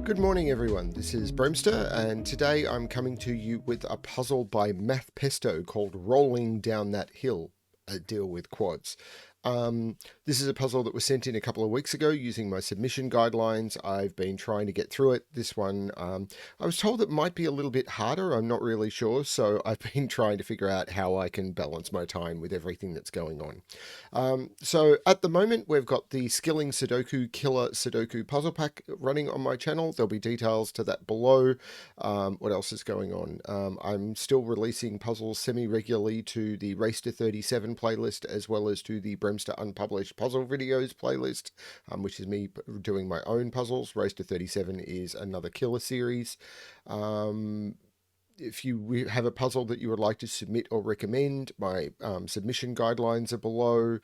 Good morning everyone, this is Bremster and today I'm coming to you with a puzzle by Math Pesto called Rolling Down That Hill, a deal with quads. This is a puzzle that was sent in a couple of weeks ago using my submission guidelines. I've been trying to get through it. This one, I was told it might be a little bit harder. I'm not really sure. So I've been trying to figure out how I can balance my time with everything that's going on. So at the moment, we've got the Skilling Sudoku Killer Sudoku puzzle pack running on my channel. There'll be details to that below. What else is going on? I'm still releasing puzzles semi-regularly to the Race to 37 playlist as well as to the Bremster Unpublished Puzzle Videos playlist, which is me doing my own puzzles. Race to 37 is another killer series. If you have a puzzle that you would like to submit or recommend, my submission guidelines are below.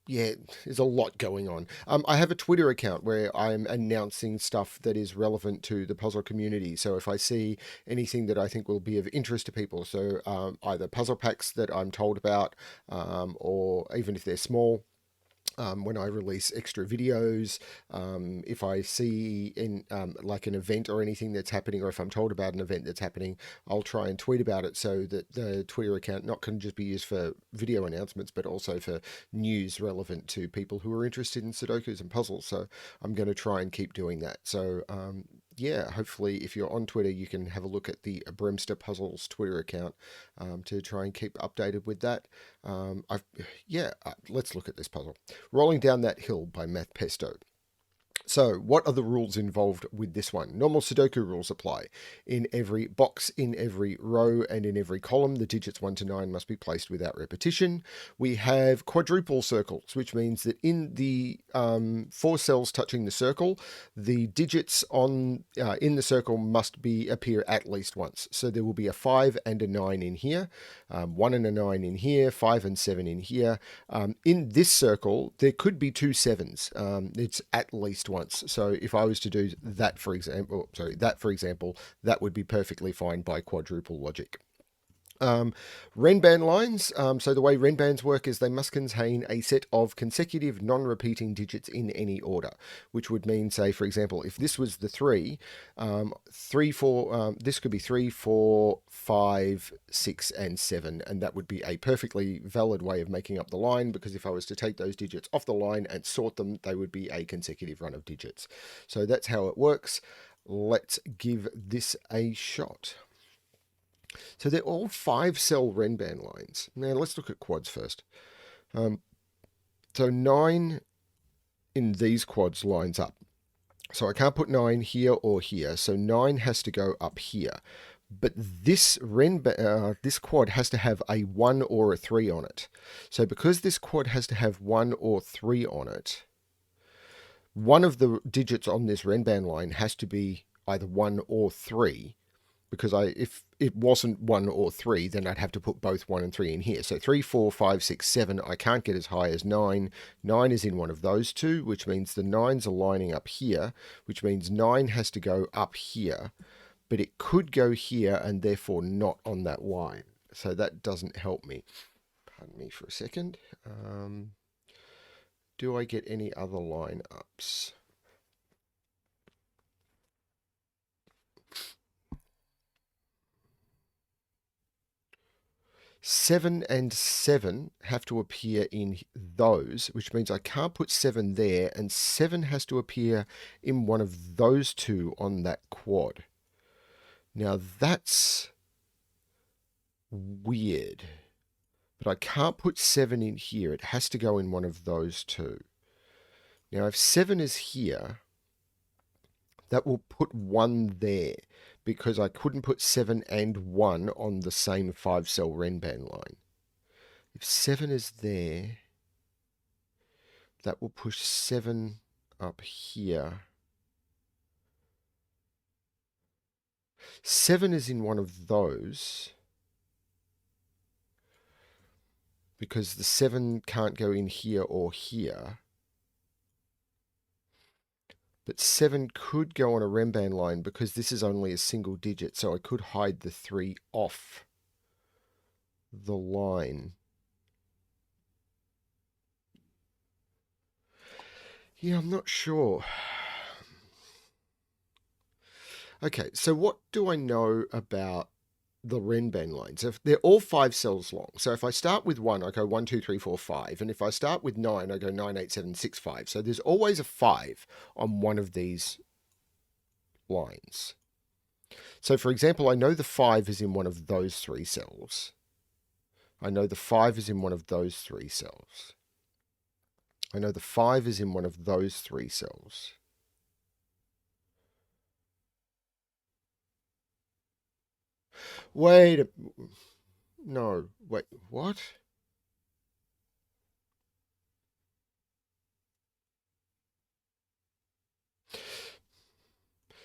Yeah, there's a lot going on. I have a Twitter account where I'm announcing stuff that is relevant to the puzzle community. So if I see anything that I think will be of interest to people, so either puzzle packs that I'm told about, or even if they're small, when I release extra videos, if I see in like an event or anything that's happening, or if I'm told about an event that's happening, I'll try and tweet about it so that the Twitter account not can just be used for video announcements, but also for news relevant to people who are interested in Sudokus and puzzles. So I'm going to try and keep doing that. So yeah, hopefully if you're on Twitter, you can have a look at the Bremster Puzzles Twitter account to try and keep updated with that. Let's look at this puzzle. Rolling Down That Hill by Math Pesto. So, what are the rules involved with this one? Normal Sudoku rules apply. In every box, in every row, and in every column, the digits 1 to 9 must be placed without repetition. We have quadruple circles, which means that in the 4 cells touching the circle, the digits on in the circle must appear at least once. So there will be a 5 and a 9 in here, 1 and a 9 in here, 5 and 7 in here. In this circle, there could be 2 7s. It's at least once. So if I was to do that, for example, that would be perfectly fine by quadruple logic. Renban lines. So the way Renbans work is they must contain a set of consecutive non-repeating digits in any order, which would mean, say, for example, if this was the 3, 3, 4, this could be 3, 4, 5, 6, and 7, and that would be a perfectly valid way of making up the line, because if I was to take those digits off the line and sort them, they would be a consecutive run of digits. So that's how it works. Let's give this a shot. So they're all 5-cell Renban lines. Now let's look at quads first. So 9 in these quads lines up. So I can't put 9 here or here. So 9 has to go up here. But this quad has to have a 1 or a 3 on it. So because this quad has to have 1 or 3 on it, one of the digits on this Renban line has to be either 1 or 3. Because if it wasn't 1 or 3, then I'd have to put both 1 and 3 in here. So 3, 4, 5, 6, 7, I can't get as high as 9. 9 is in one of those two, which means the 9s are lining up here, which means 9 has to go up here. But it could go here and therefore not on that line. So that doesn't help me. Pardon me for a second. Do I get any other line-ups? 7 and 7 have to appear in those, which means I can't put 7 there, and 7 has to appear in one of those two on that quad. Now that's weird, but I can't put 7 in here. It has to go in one of those two. Now if 7 is here, that will put 1 there, because I couldn't put 7 and 1 on the same 5-cell Renban line. If 7 is there, that will push 7 up here. 7 is in one of those, because the 7 can't go in here or here. But 7 could go on a Renban line because this is only a single digit, so I could hide the 3 off the line. Yeah, I'm not sure. Okay, so what do I know about the Renban lines? If they're all 5 cells long. So if I start with 1, I go 1, 2, 3, 4, 5. And if I start with 9, I go 9, 8, 7, 6, 5. So there's always a 5 on one of these lines. So for example, I know the 5 is in one of those 3 cells. I know the 5 is in one of those 3 cells. I know the 5 is in one of those 3 cells. Wait, no, wait, what?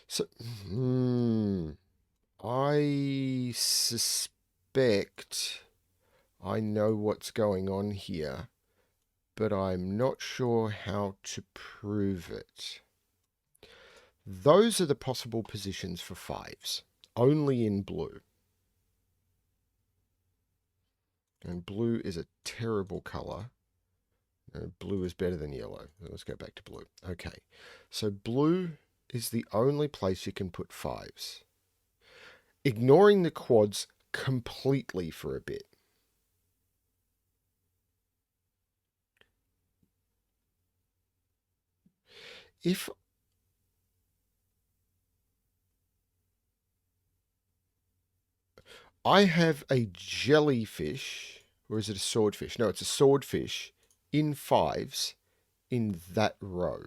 So, I suspect I know what's going on here, but I'm not sure how to prove it. Those are the possible positions for 5s, only in blue. And blue is a terrible color. Blue is better than yellow. Let's go back to blue. Okay, so blue is the only place you can put 5s. Ignoring the quads completely for a bit. If I have a jellyfish, or is it a swordfish? No, it's a swordfish in 5s in that row,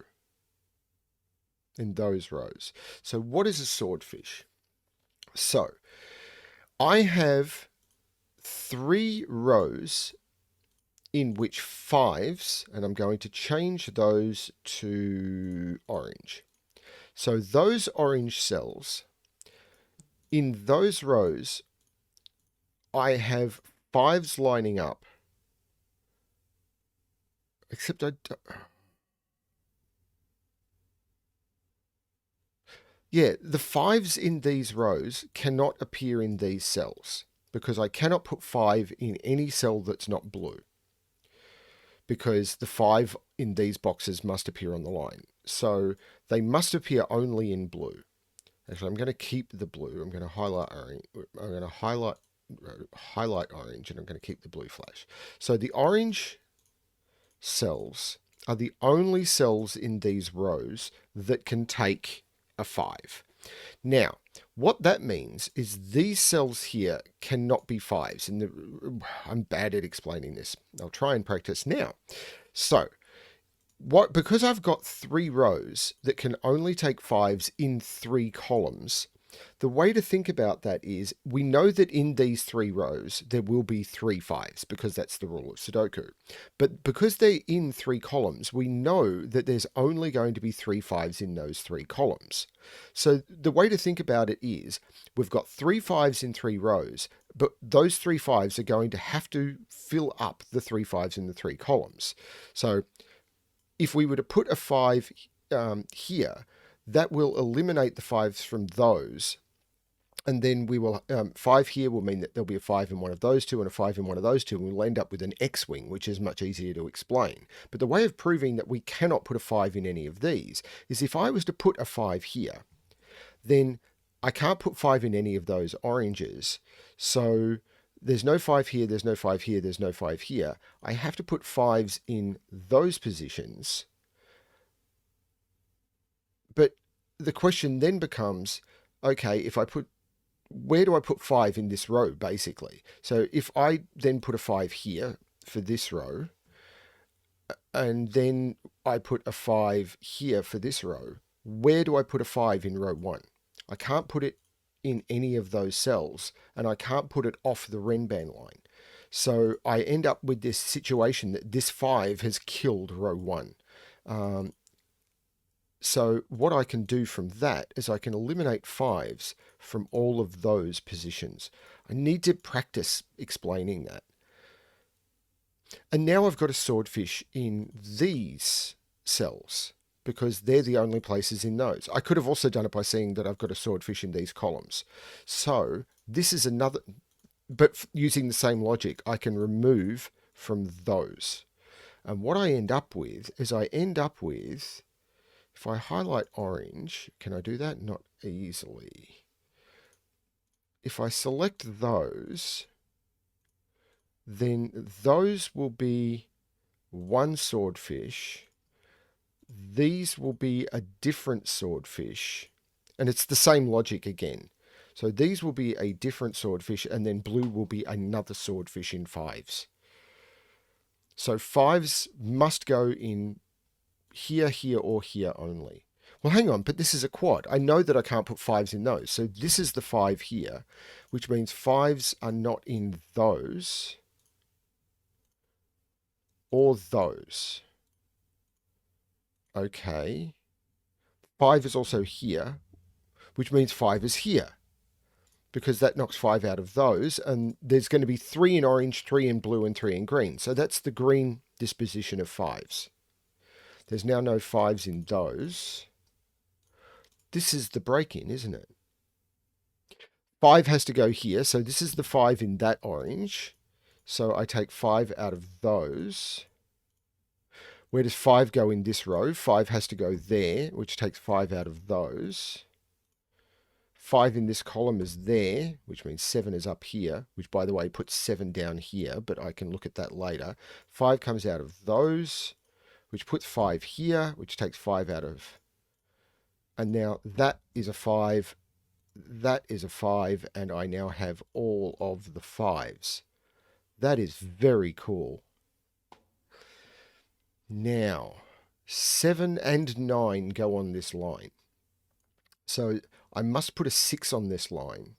in those rows. So what is a swordfish? So I have 3 rows in which 5s, and I'm going to change those to orange. So those orange cells, in those rows, I have 5s lining up. Except yeah, the 5s in these rows cannot appear in these cells because I cannot put 5 in any cell that's not blue, because the 5 in these boxes must appear on the line. So they must appear only in blue. Actually, I'm going to keep the blue. I'm going to highlight orange. I'm going to highlight orange, and I'm going to keep the blue flash. So the orange cells are the only cells in these rows that can take a 5. Now, what that means is these cells here cannot be 5s. And I'm bad at explaining this. I'll try and practice now. So, because I've got 3 rows that can only take 5s in 3 columns, the way to think about that is we know that in these 3 rows there will be 3 5s because that's the rule of Sudoku. But because they're in 3 columns, we know that there's only going to be 3 5s in those 3 columns. So the way to think about it is we've got 3 5s in 3 rows, but those 3 5s are going to have to fill up the 3 5s in the 3 columns. So if we were to put a 5 here, that will eliminate the 5s from those. And then we will, 5 here will mean that there'll be a 5 in one of those two and a 5 in one of those two, and we'll end up with an X-wing, which is much easier to explain. But the way of proving that we cannot put a 5 in any of these is if I was to put a 5 here, then I can't put 5 in any of those oranges. So there's no 5 here, there's no 5 here, there's no 5 here. I have to put 5s in those positions. But the question then becomes, okay, where do I put 5 in this row, basically? So if I then put a 5 here for this row, and then I put a 5 here for this row, where do I put a 5 in row 1? I can't put it in any of those cells, and I can't put it off the Renban line. So I end up with this situation that this 5 has killed row 1. So what I can do from that is I can eliminate 5s from all of those positions. I need to practice explaining that. And now I've got a swordfish in these cells because they're the only places in those. I could have also done it by saying that I've got a swordfish in these columns. So this is another, but using the same logic, I can remove from those. And what I end up with is If I highlight orange, can I do that? Not easily. If I select those, then those will be one swordfish. These will be a different swordfish. And it's the same logic again. So these will be a different swordfish, and then blue will be another swordfish in fives. So fives must go in here, here, or here only. Well, hang on, but this is a quad. I know that I can't put fives in those. So this is the 5 here, which means fives are not in those or those. Okay. 5 is also here, which means 5 is here, because that knocks 5 out of those, and there's going to be 3 in orange, 3 in blue, and 3 in green. So that's the green disposition of fives. There's now no 5s in those. This is the break-in, isn't it? 5 has to go here, so this is the 5 in that orange. So I take 5 out of those. Where does 5 go in this row? 5 has to go there, which takes 5 out of those. 5 in this column is there, which means 7 is up here, which, by the way, puts 7 down here, but I can look at that later. 5 comes out of those, which puts 5 here, which takes 5 out of... And now that is a 5, that is a 5, and I now have all of the 5s. That is very cool. Now, 7 and 9 go on this line. So I must put a 6 on this line.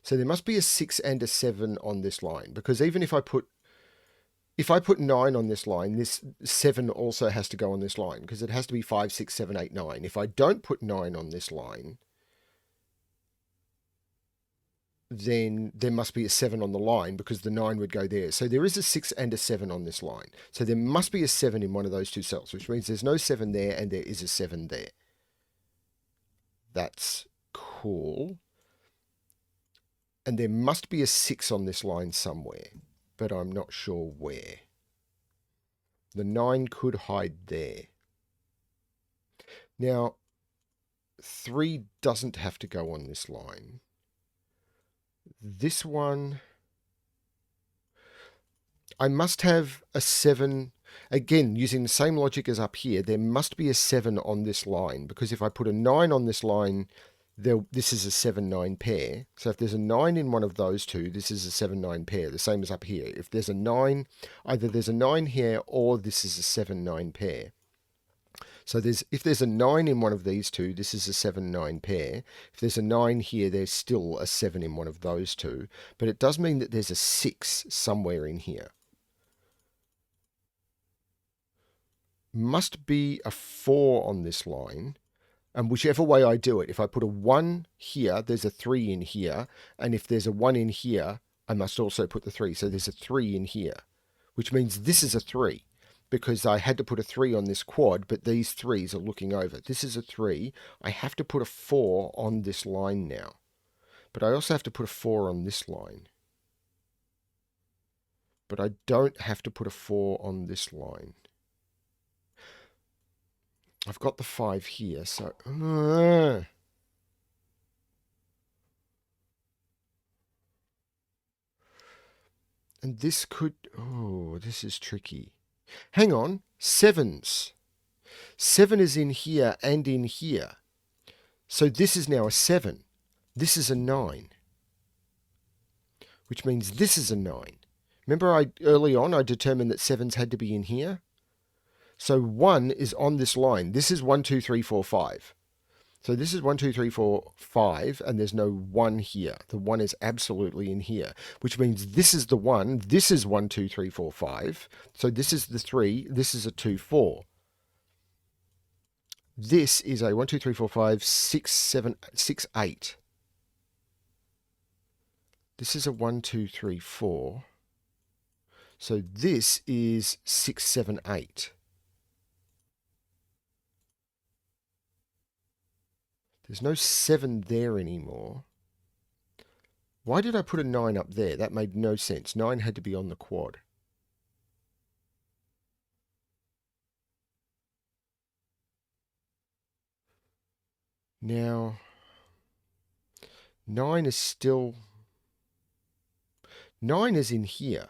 So there must be a 6 and a 7 on this line, because even if I put 9 on this line, this 7 also has to go on this line, because it has to be 5, 6, 7, 8, 9. If I don't put 9 on this line, then there must be a 7 on the line, because the 9 would go there. So there is a 6 and a 7 on this line. So there must be a 7 in one of those two cells, which means there's no 7 there and there is a 7 there. That's cool. And there must be a 6 on this line somewhere, but I'm not sure where. The 9 could hide there. Now, 3 doesn't have to go on this line. This one, I must have a 7. Again, using the same logic as up here, there must be a 7 on this line, because if I put a 9 on this line, this is a 7-9 pair. So if there's a 9 in one of those two, this is a 7-9 pair, the same as up here. If there's a 9, either there's a 9 here or this is a 7-9 pair. So if there's a 9 in one of these two, this is a 7-9 pair. If there's a 9 here, there's still a 7 in one of those two. But it does mean that there's a 6 somewhere in here. Must be a 4 on this line. And whichever way I do it, if I put a 1 here, there's a 3 in here. And if there's a 1 in here, I must also put the 3. So there's a 3 in here, which means this is a 3, because I had to put a 3 on this quad, but these 3s are looking over. This is a 3. I have to put a 4 on this line now. But I also have to put a 4 on this line. But I don't have to put a 4 on this line. I've got the 5 here, so... And this could... Oh, this is tricky. Hang on. 7s. 7 is in here and in here. So this is now a 7. This is a 9. Which means this is a 9. Remember early on I determined that 7s had to be in here? So 1 is on this line. This is 1, 2, 3, 4, 5. So this is 1, 2, 3, 4, 5, and there's no 1 here. The 1 is absolutely in here, which means this is the 1. This is 1, 2, 3, 4, 5. So this is the 3. This is a 2, 4. This is a 1, 2, 3, 4, 5, 6, 7, 6, 8. This is a 1, 2, 3, 4. So this is 6, 7, 8. There's no 7 there anymore. Why did I put a 9 up there? That made no sense. 9 had to be on the quad. Now, 9 is still... 9 is in here.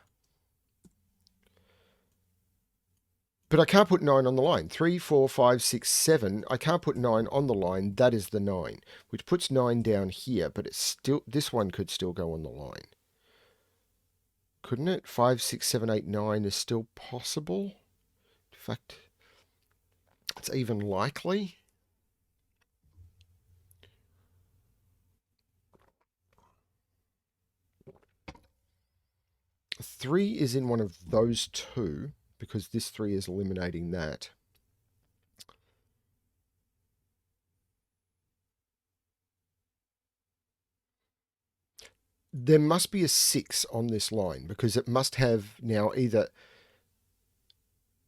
But I can't put 9 on the line. 3, 4, 5, 6, 7. I can't put 9 on the line. That is the 9, which puts 9 down here, but it's still, this one could still go on the line. Couldn't it? 5, 6, 7, 8, 9 is still possible. In fact, it's even likely. Three is in one of those two, because this 3 is eliminating that. There must be a 6 on this line, because it must have now either...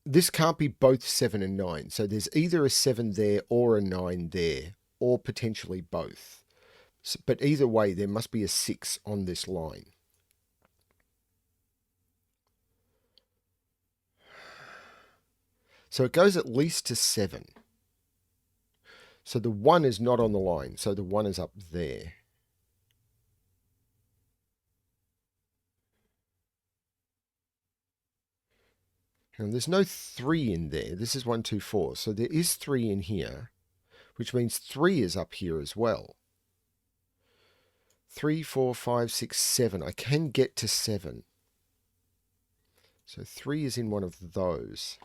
This can't be both 7 and 9. So there's either a 7 there or a 9 there, or potentially both. So, but either way, there must be a 6 on this line. So it goes at least to 7. So the 1 is not on the line. So the 1 is up there. And there's no 3 in there. This is 1, 2, 4. So there is 3 in here, which means 3 is up here as well. 3, 4, 5, 6, 7. I can get to 7. So 3 is in one of those.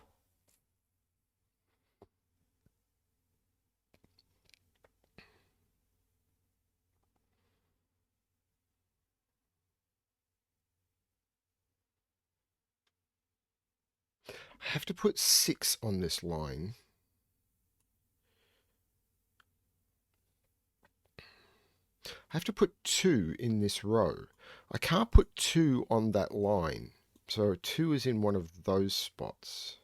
I have to put 6 on this line. I have to put 2 in this row. I can't put 2 on that line. So 2 is in one of those spots.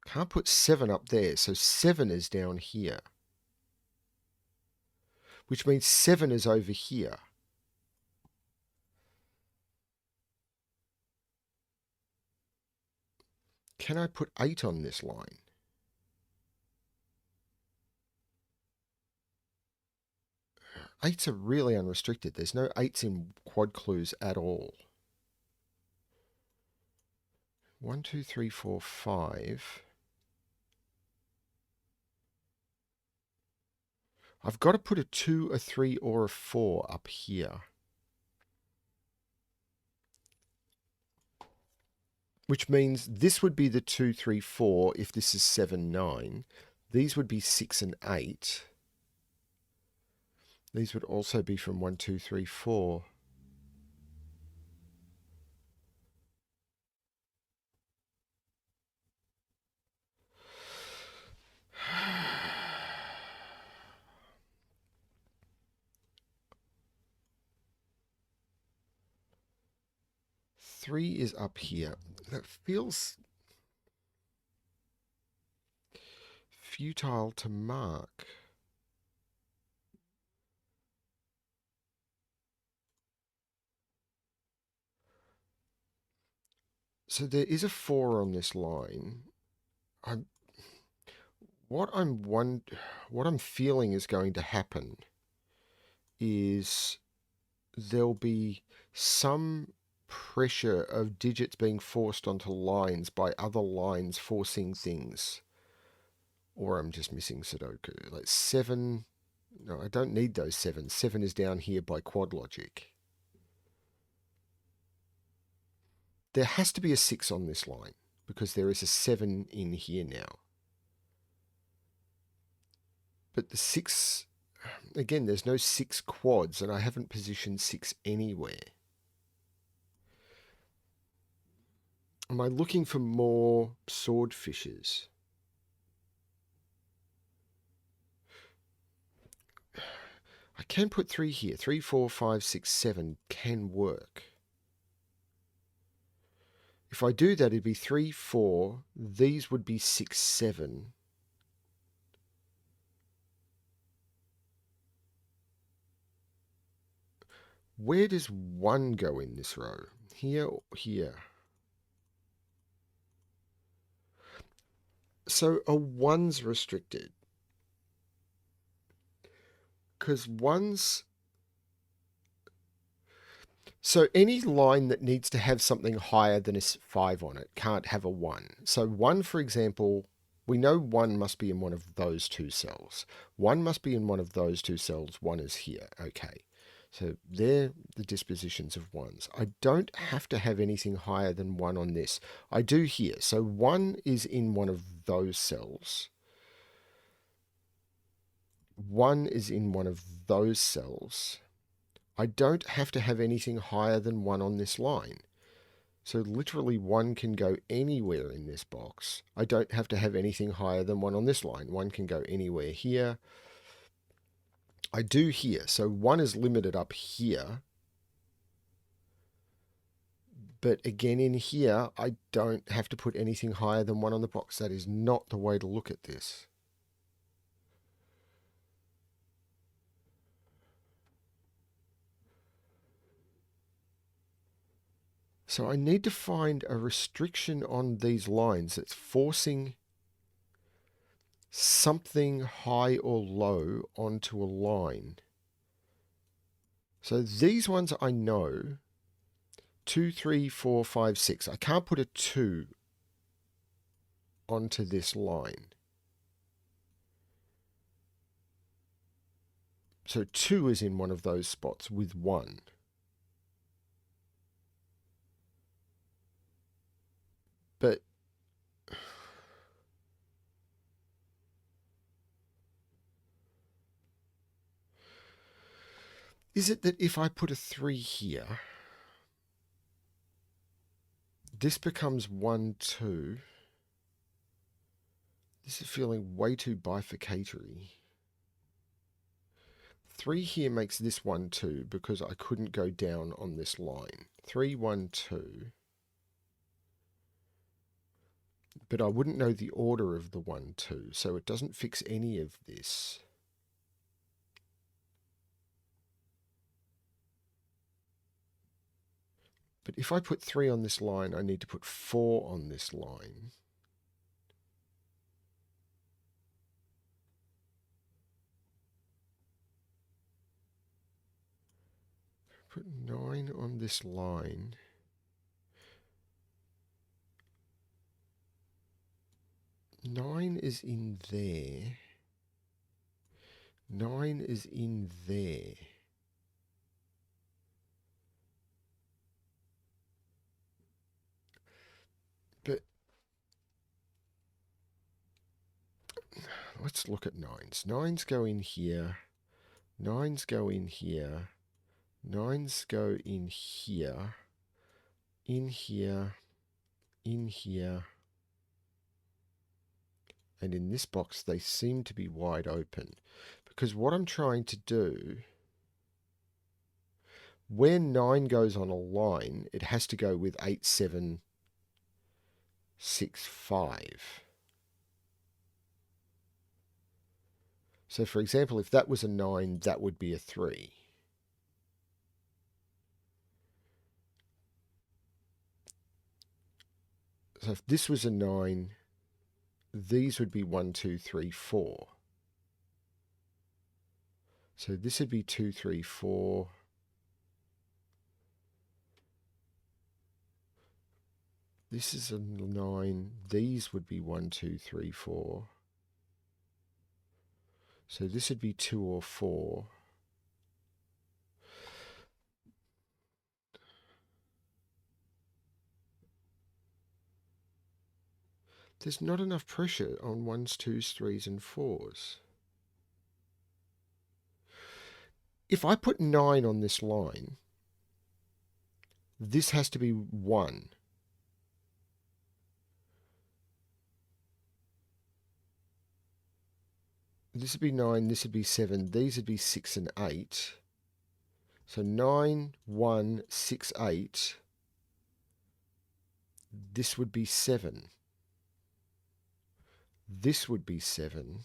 Can't put 7 up there. So 7 is down here. Which means 7 is over here. Can I put 8 on this line? Eights are really unrestricted. There's no 8s in quad clues at all. 1, 2, 3, 4, 5. I've got to put a 2, a 3, or a 4 up here. Which means this would be the 2, 3, 4 if this is 7, 9. These would be 6 and 8. These would also be from 1, 2, 3, 4. Three is up here. That feels futile to mark. So there is a 4 on this line. What I'm feeling is going to happen is there'll be some pressure of digits being forced onto lines by other lines forcing things. Or I'm just missing Sudoku. Like 7. No, I don't need those 7. 7 is down here by quad logic. There has to be a 6 on this line because there is a 7 in here now. But the 6, again, there's no 6 quads and I haven't positioned 6 anywhere. Am I looking for more swordfishes? I can put 3 here. 3, 4, 5, 6, 7 can work. If I do that, it'd be 3, 4. These would be 6, 7. Where does 1 go in this row? Here or here? So a 1's restricted. because one's... So any line that needs to have something higher than a 5 on it can't have a 1. So 1, for example, we know 1 must be in one of those two cells. 1 must be in one of those two cells. 1 is here. Okay. So they're the dispositions of 1s. I don't have to have anything higher than 1 on this. I do here. So 1 is in one of those cells. 1 is in one of those cells. I don't have to have anything higher than 1 on this line. So literally 1 can go anywhere in this box. I don't have to have anything higher than 1 on this line. 1 can go anywhere here. I do here. So 1 is limited up here. But again in here, I don't have to put anything higher than 1 on the box. That is not the way to look at this. So I need to find a restriction on these lines that's forcing something high or low onto a line. So these ones I know, 2, 3, 4, 5, 6. I can't put a 2 onto this line. So 2 is in one of those spots with 1. But is it that if I put a 3 here, this becomes 1, 2? This is feeling way too bifurcatory. 3 here makes this 1, 2 because I couldn't go down on this line. 3, 1, 2. But I wouldn't know the order of the 1, 2, so it doesn't fix any of this. But if I put 3 on this line, I need to put 4 on this line. Put 9 on this line. Nine is in there. 9 is in there. But let's look at 9s. 9s go in here. 9s go in here. 9s go in here. In here. In here. And in this box, they seem to be wide open. Because what I'm trying to do, where 9 goes on a line, it has to go with 8, 7, 6, 5. So for example, if that was a 9, that would be a 3. So if this was a 9, these would be 1, 2, 3, 4. So this would be 2, 3, 4. This is a 9. These would be 1, 2, 3, 4. So this would be 2 or 4. There's not enough pressure on 1s, 2s, 3s, and 4s. If I put 9 on this line, this has to be 1. This would be 9, this would be 7, these would be 6 and 8. So 9, 1, 6, 8. This would be 7. This would be 7.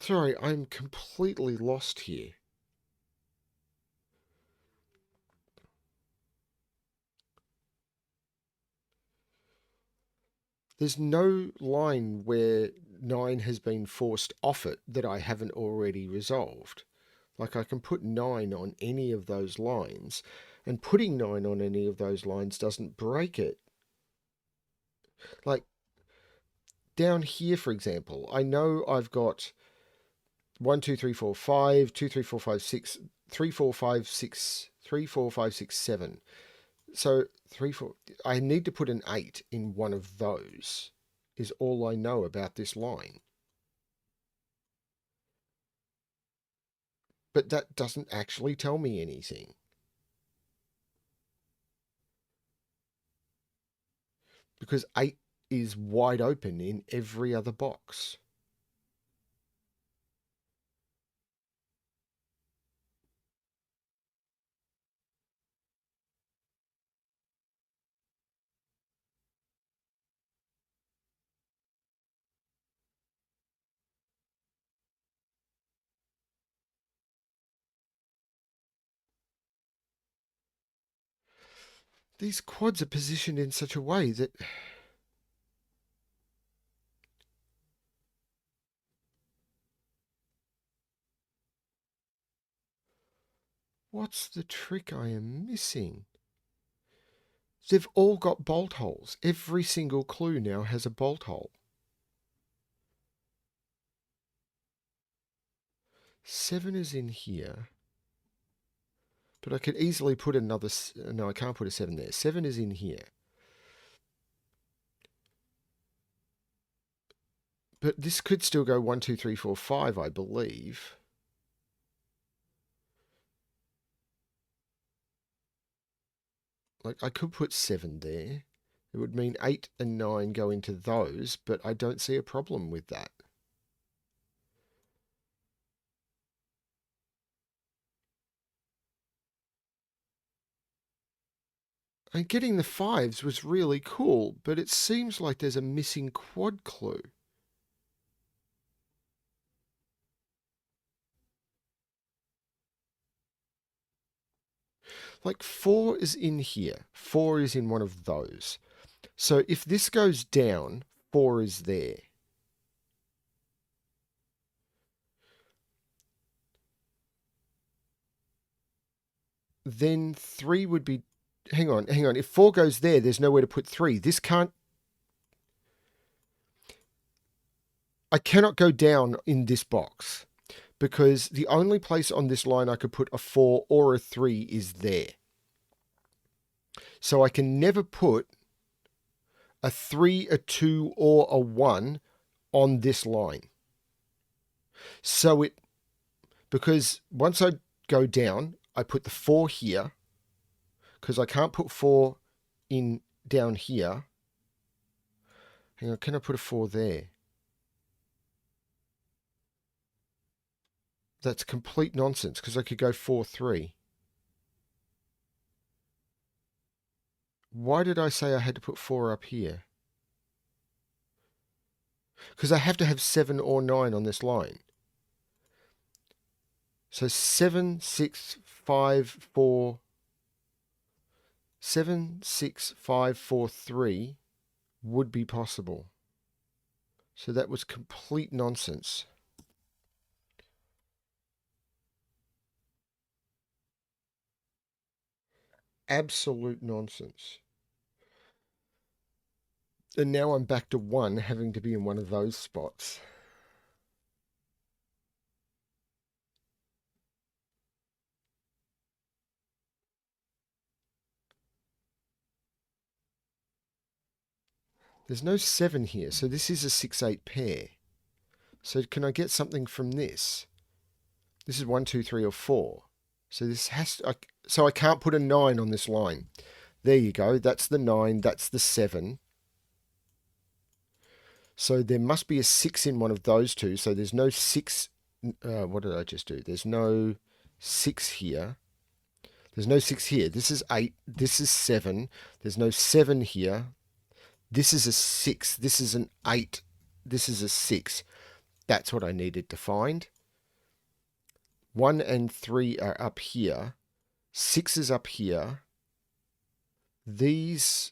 Sorry, I'm completely lost here. There's no line where 9 has been forced off it that I haven't already resolved. Like I can put 9 on any of those lines, and putting 9 on any of those lines doesn't break it. Like down here, for example, I know I've got 1, 2, 3, 4, 5, 2, 3, 4, 5, 6, 3, 4, 5, 6, 3, 4, 5, 6, 7. So 3, 4, I need to put an 8 in one of those, is all I know about this line. But that doesn't actually tell me anything. Because 8 is wide open in every other box. These quads are positioned in such a way that... What's the trick I am missing? They've all got bolt holes. Every single clue now has a bolt hole. 7 is in here. But I could easily put another... No, I can't put a 7 there. 7 is in here. But this could still go 1, 2, 3, 4, 5, I believe. Like, I could put 7 there. It would mean 8 and 9 go into those, but I don't see a problem with that. And getting the 5s was really cool, but it seems like there's a missing quad clue. Like 4 is in here. 4 is in one of those. So if this goes down, 4 is there. Then 3 would be... Hang on. If 4 goes there, there's nowhere to put 3. This can't... I cannot go down in this box because the only place on this line I could put a 4 or a 3 is there. So I can never put a 3, a 2, or a 1 on this line. So it... Because once I go down, I put the 4 here because I can't put 4 in down here. Hang on, can I put a 4 there? That's complete nonsense because I could go 4, 3. Why did I say I had to put 4 up here? Because I have to have 7 or 9 on this line. So 7, 6, 5, 4... 7, 6, 5, 4, 3 would be possible. So that was complete nonsense. Absolute nonsense. And now I'm back to 1 having to be in one of those spots. There's no 7 here, so this is a 6-8 pair. So can I get something from this? This is 1, 2, 3, or 4. So this has to, so I can't put a 9 on this line. There you go. That's the 9. That's the 7. So there must be a 6 in one of those two. So there's no 6. What did I just do? There's no 6 here. There's no 6 here. This is 8. This is 7. There's no 7 here. This is a 6. This is an 8. This is a 6. That's what I needed to find. 1 and 3 are up here. 6 is up here. These,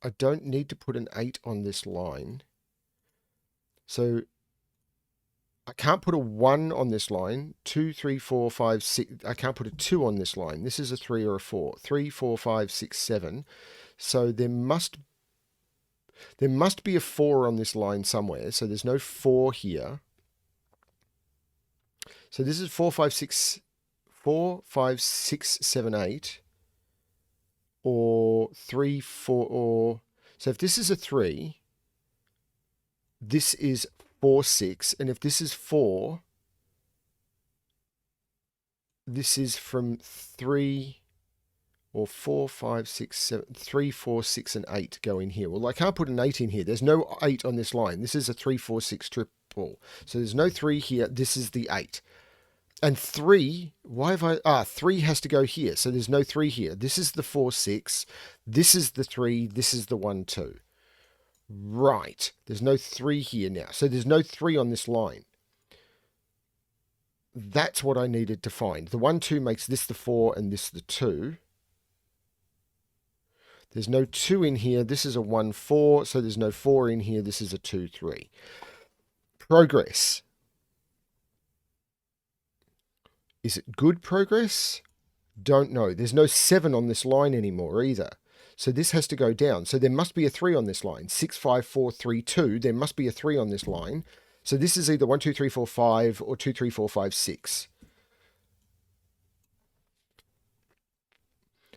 I don't need to put an 8 on this line. So I can't put a 1 on this line. 2, 3, 4, 5, 6. I can't put a 2 on this line. This is a 3 or a 4. 3, 4, 5, 6, 7. So there must be a 4 on this line somewhere. So there's no 4 here. So this is 4, 5, 6, 7, 8. Or 3, 4, or... So if this is a 3, this is 4, 6. And if this is 4, this is from 3 or 4, 5, 6, 7, 3, 4, 6, and 8 go in here. Well, I can't put an 8 in here. There's no 8 on this line. This is a 3, 4, 6 triple. So there's no 3 here. This is the 8. And 3, why have I... 3 has to go here. So there's no 3 here. This is the 4, 6. This is the 3. This is the 1, 2. Right. There's no 3 here now. So there's no 3 on this line. That's what I needed to find. The 1, 2 makes this the 4 and this the 2. There's no 2 in here. This is a 1, 4. So there's no 4 in here. This is a 2, 3. Progress. Is it good progress? Don't know. There's no 7 on this line anymore either. So this has to go down. So there must be a 3 on this line. 6, 5, 4, 3, 2. There must be a 3 on this line. So this is either 1, 2, 3, 4, 5 or 2, 3, 4, 5, 6.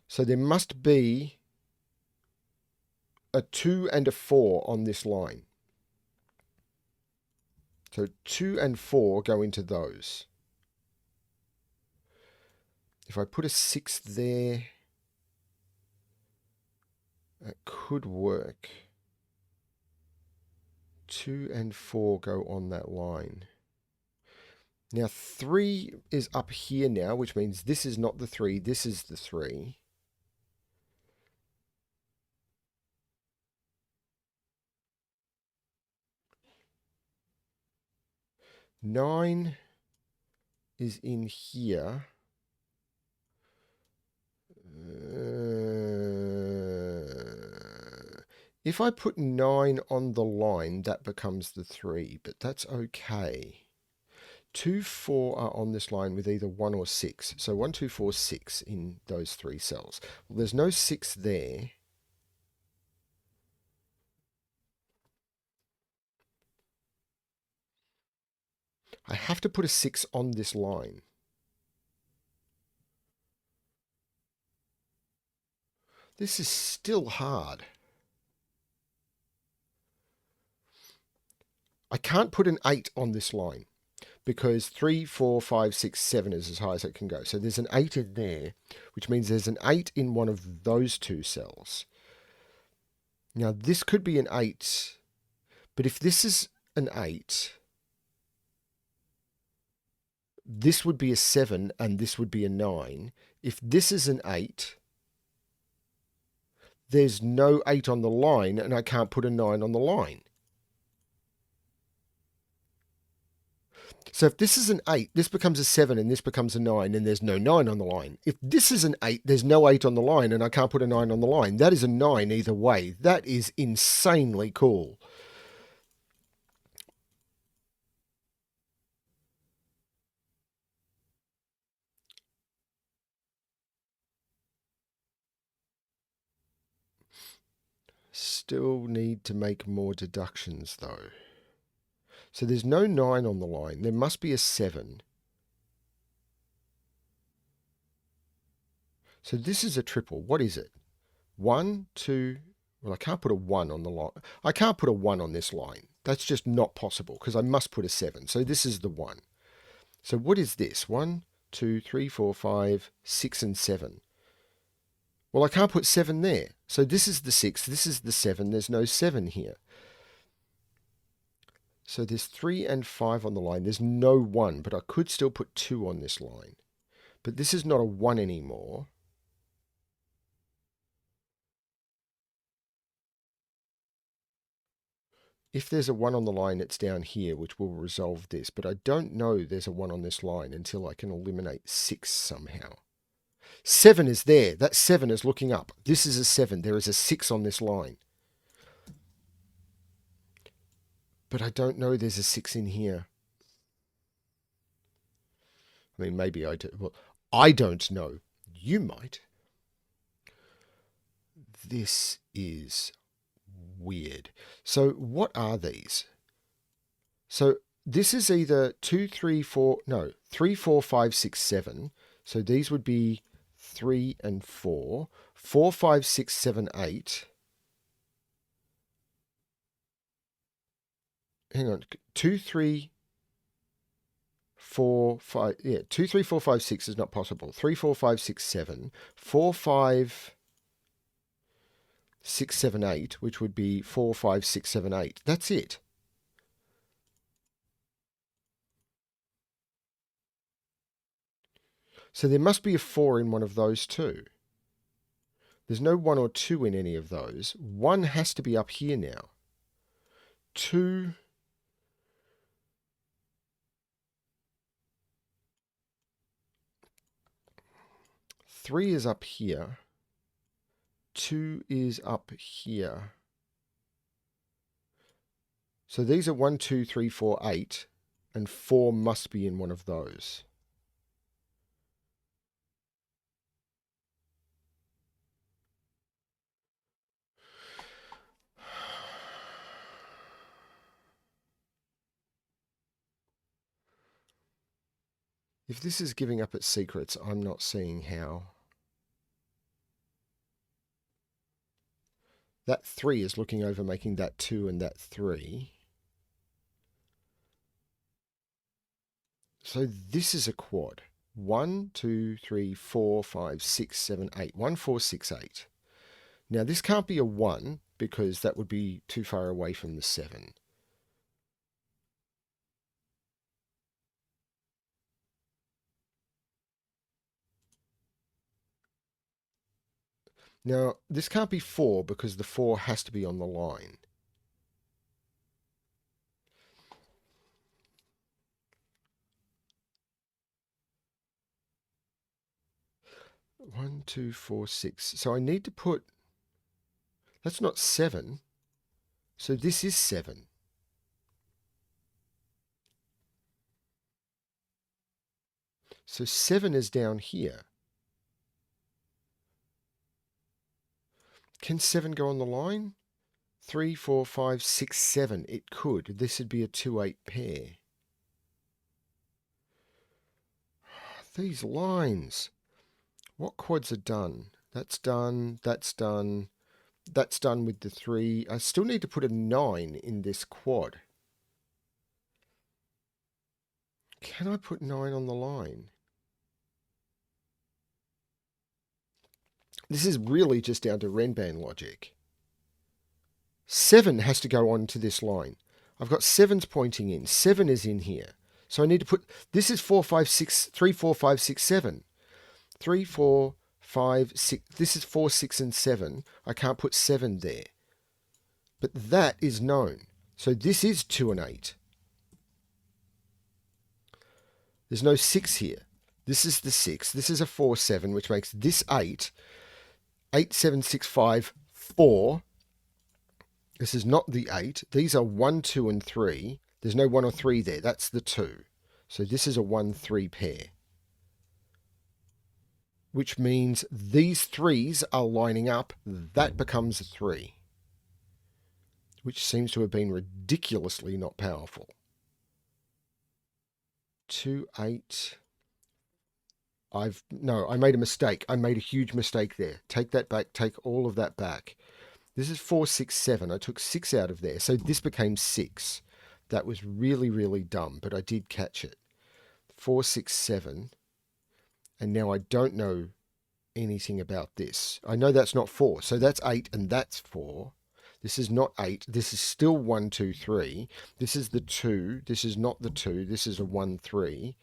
So there must be a 2 and a 4 on this line. So 2 and 4 go into those. If I put a 6 there, that could work. 2 and 4 go on that line. Now 3 is up here now, which means this is not the 3, this is the 3. Nine is in here. If I put 9 on the line, that becomes the 3, but that's okay. 2, 4 are on this line with either 1 or 6. So 1, 2, 4, 6 in those 3 cells. Well, there's no 6 there. I have to put a 6 on this line. This is still hard. I can't put an 8 on this line because 3, 4, 5, 6, 7 is as high as it can go. So there's an 8 in there, which means there's an 8 in one of those 2 cells. Now this could be an 8, but if this is an 8, this would be a 7 and this would be a 9. If this is an 8, there's no 8 on the line and I can't put a 9 on the line. So if this is an 8, this becomes a 7 and this becomes a 9 and there's no 9 on the line. If this is an 8, there's no 8 on the line and I can't put a 9 on the line. That is a 9 either way. That is insanely cool. Still need to make more deductions though. So there's no 9 on the line. There must be a 7. So this is a triple. What is it? 1, 2... Well, I can't put a 1 on the line. I can't put a 1 on this line. That's just not possible because I must put a 7. So this is the 1. So what is this? 1, 2, 3, 4, 5, 6, and 7. Well, I can't put 7 there. So this is the 6. This is the 7. There's no 7 here. So there's 3 and 5 on the line. There's no 1, but I could still put 2 on this line. But this is not a 1 anymore. If there's a 1 on the line, it's down here, which will resolve this. But I don't know there's a 1 on this line until I can eliminate 6 somehow. 7 is there. That 7 is looking up. This is a 7. There is a 6 on this line. But I don't know there's a 6 in here. I mean, maybe I do. Well, I don't know. You might. This is weird. So what are these? So this is either 2, 3, 4, no, 3, 4, 5, 6, 7. So these would be 3 and 4. 4, 5, 6, 7, 8. Hang on. 2, 3, 4, 5. Yeah, 2, 3, 4, 5, 6 is not possible. 3, 4, 5, 6, 7. 4, 5, 6, 7, 8, which would be 4, 5, 6, 7, 8. That's it. So there must be a 4 in one of those two. There's no 1 or 2 in any of those. 1 has to be up here now. 2... 3 is up here. 2 is up here. So these are 1, 2, 3, 4, 8. And 4 must be in one of those. If this is giving up its secrets, I'm not seeing how. That 3 is looking over making that 2 and that 3. So this is a quad. 1, 2, 3, 4, 5, 6, 7, 8. 1, 4, 6, 8. Now this can't be a 1 because that would be too far away from the 7. Now, this can't be 4 because the 4 has to be on the line. One, 2, 4, 6. So I need to put... That's not 7. So this is 7. So 7 is down here. Can 7 go on the line? 3, 4, 5, 6, 7. It could. This would be a 2, 8 pair. These lines. What quads are done? That's done. That's done. That's done with the 3. I still need to put a 9 in this quad. Can I put 9 on the line? This is really just down to Renban logic. 7 has to go on to this line. I've got 7's pointing in. 7 is in here. So I need to put... This is 4, 5, 6... 3, 4, 5, 6, 7. 3, 4, 5, 6... This is 4, 6, and 7. I can't put 7 there. But that is known. So this is 2 and 8. There's no 6 here. This is the 6. This is a 4, 7, which makes this 8. 8, 7, 6, 5, 4. This is not the 8. These are 1, 2, and 3. There's no 1 or 3 there. That's the 2. So this is a 1, 3 pair. Which means these 3s are lining up. That becomes a 3. Which seems to have been ridiculously not powerful. 2, 8... No, I made a mistake. I made a huge mistake there. Take that back. Take all of that back. This is 4, 6, 7. I took 6 out of there. So this became 6. That was really, really dumb, but I did catch it. 4, 6, 7. And now I don't know anything about this. I know that's not 4. So that's 8 and that's 4. This is not 8. This is still 1, 2, 3. This is the 2. This is not the 2. This is a 1, 3.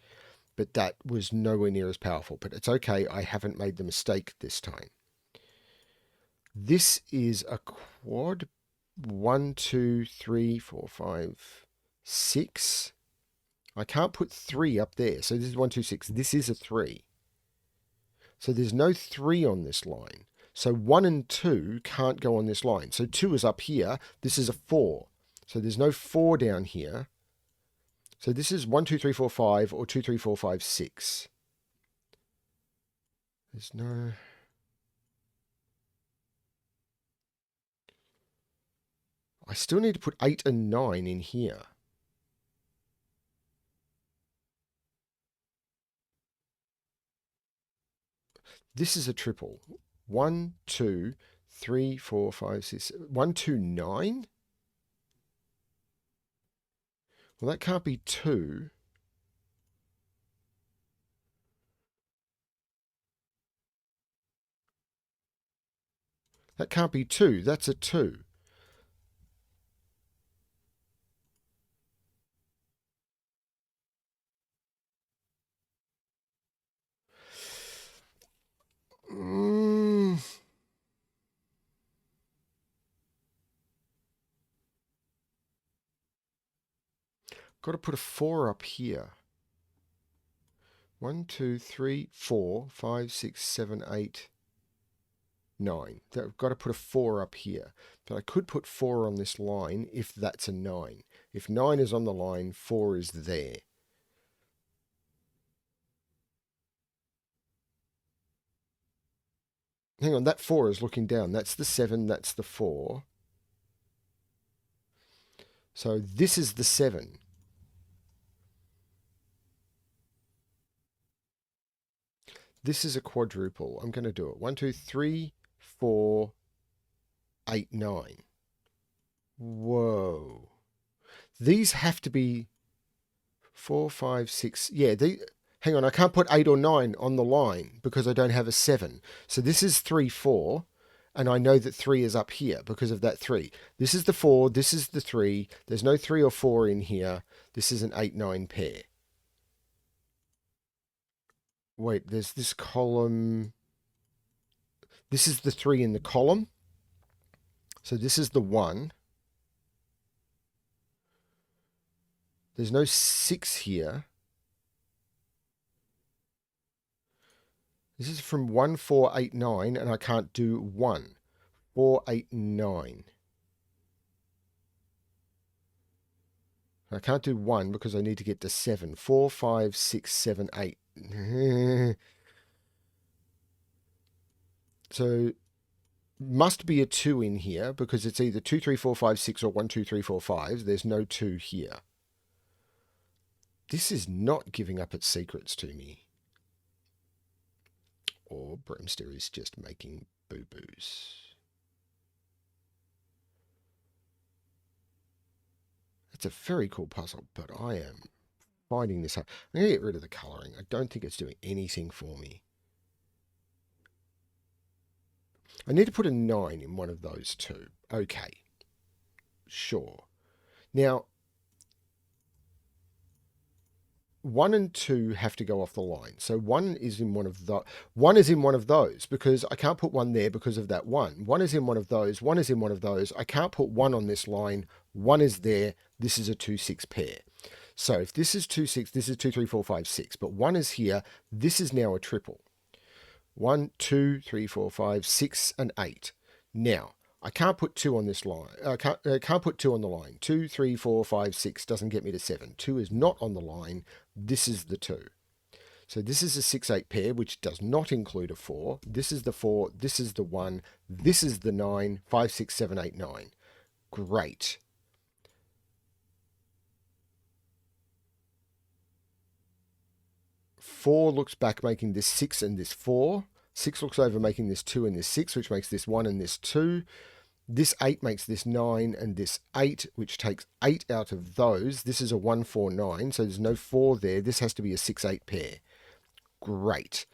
But that was nowhere near as powerful. But it's okay, I haven't made the mistake this time. This is a quad 1, 2, 3, 4, 5, 6. I can't put 3 up there. So this is 1, 2, 6. This is a 3. So there's no 3 on this line. So 1 and 2 can't go on this line. So 2 is up here. This is a 4. So there's no 4 down here. So this is 1, 2, 3, 4, 5 or 2, 3, 4, 5, 6. There's no... I still need to put 8 and 9 in here. This is a triple. 1, 2, 3, 4, 5, 6, 1, 2, 9? Well, that can't be 2. That can't be 2. That's a 2. Got to put a 4 up here. 1, 2, 3, 4, 5, 6, 7, 8, 9. I've got to put a 4 up here. But I could put 4 on this line if that's a 9. If 9 is on the line, 4 is there. Hang on, that 4 is looking down. That's the 7, that's the 4. So this is the 7. This is a quadruple. I'm going to do it. 1, 2, 3, 4, 8, 9. Whoa. These have to be 4, 5, 6. Yeah, hang on. I can't put 8 or 9 on the line because I don't have a 7. So this is 3, 4. And I know that 3 is up here because of that 3. This is the 4. This is the 3. There's no 3 or 4 in here. This is an 8, 9 pair. Wait, there's this column. This is the 3 in the column. So this is the 1. There's no 6 here. This is from 1, 4, 8, 9, and I can't do 1. 4, 8, 9. I can't do 1 because I need to get to 7. 4, 5, 6, 7, 8. So must be a 2 in here because it's either 2, 3, 4, 5, 6 or 1, 2, 3, 4, 5. There's no 2 here. This is not giving up its secrets to me. Or Bremster is just making boo-boos. It's a very cool puzzle, but I am finding this hard. I'm going to get rid of the colouring. I don't think it's doing anything for me. I need to put a 9 in one of those two. Okay. Sure. Now, 1 and 2 have to go off the line. So 1 is in one of those because I can't put 1 there because of that 1. 1 is in one of those. 1 is in one of those. I can't put 1 on this line. 1 is there. This is a 2, 6 pair. So if this is 2, 6, this is 2, 3, 4, 5, 6. But 1 is here. This is now a triple. 1, 2, 3, 4, 5, 6, and 8. Now, I can't put 2 on this line. I can't put 2 on the line. 2, 3, 4, 5, 6 doesn't get me to 7. 2 is not on the line. This is the 2. So this is a 6, 8 pair, which does not include a 4. This is the 4. This is the 1. This is the 9. 5, 6, 7, 8, 9. Great. Four looks back making this 6 and this 4. 6 looks over making this 2 and this 6, which makes this 1 and this 2. This 8 makes this 9 and this 8, which takes 8 out of those. This is a 1, 4, 9, so there's no 4 there. This has to be a 6, 8 pair. Great.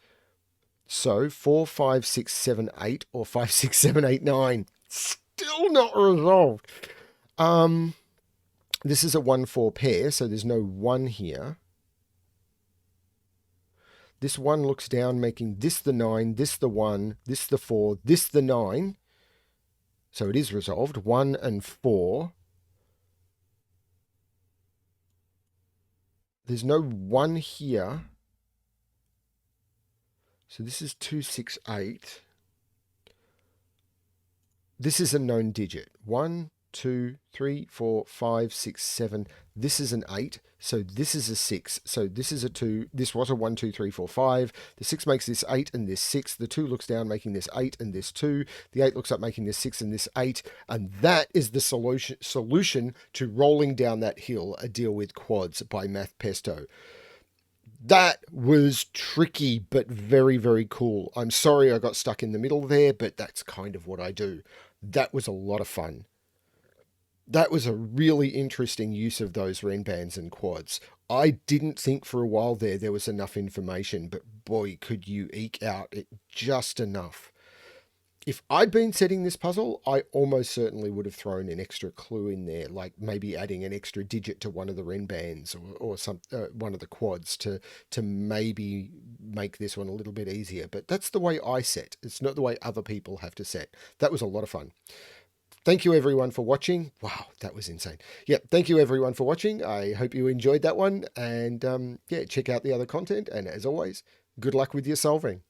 So 4, 5, 6, 7, 8 or 5, 6, 7, 8, 9. Still not resolved. This is a 1, 4 pair, so there's no 1 here. This 1 looks down, making this the 9, this the 1, this the 4, this the 9. So it is resolved. 1 and 4. There's no 1 here. So this is 2, 6, 8. This is a known digit. 1, 2, 3, 4, 5, 6, 7. This is an 8. So this is a 6. So this is a 2. This was a 1, 2, 3, 4, 5. The 6 makes this 8 and this 6. The 2 looks down, making this 8 and this 2. The 8 looks up, making this 6 and this 8. And that is the solution to rolling down that hill, a deal with quads by Math Pesto. That was tricky, but very, very cool. I'm sorry I got stuck in the middle there, but that's kind of what I do. That was a lot of fun. That was a really interesting use of those Renbans and quads. I didn't think for a while there was enough information, but boy, could you eke out it just enough. If I'd been setting this puzzle, I almost certainly would have thrown an extra clue in there, like maybe adding an extra digit to one of the Renbans or some one of the quads to maybe make this one a little bit easier. But that's the way I set. It's not the way other people have to set. That was a lot of fun. Thank you everyone for watching. Wow, that was insane. Yeah, thank you everyone for watching. I hope you enjoyed that one. And yeah, check out the other content. And as always, good luck with your solving.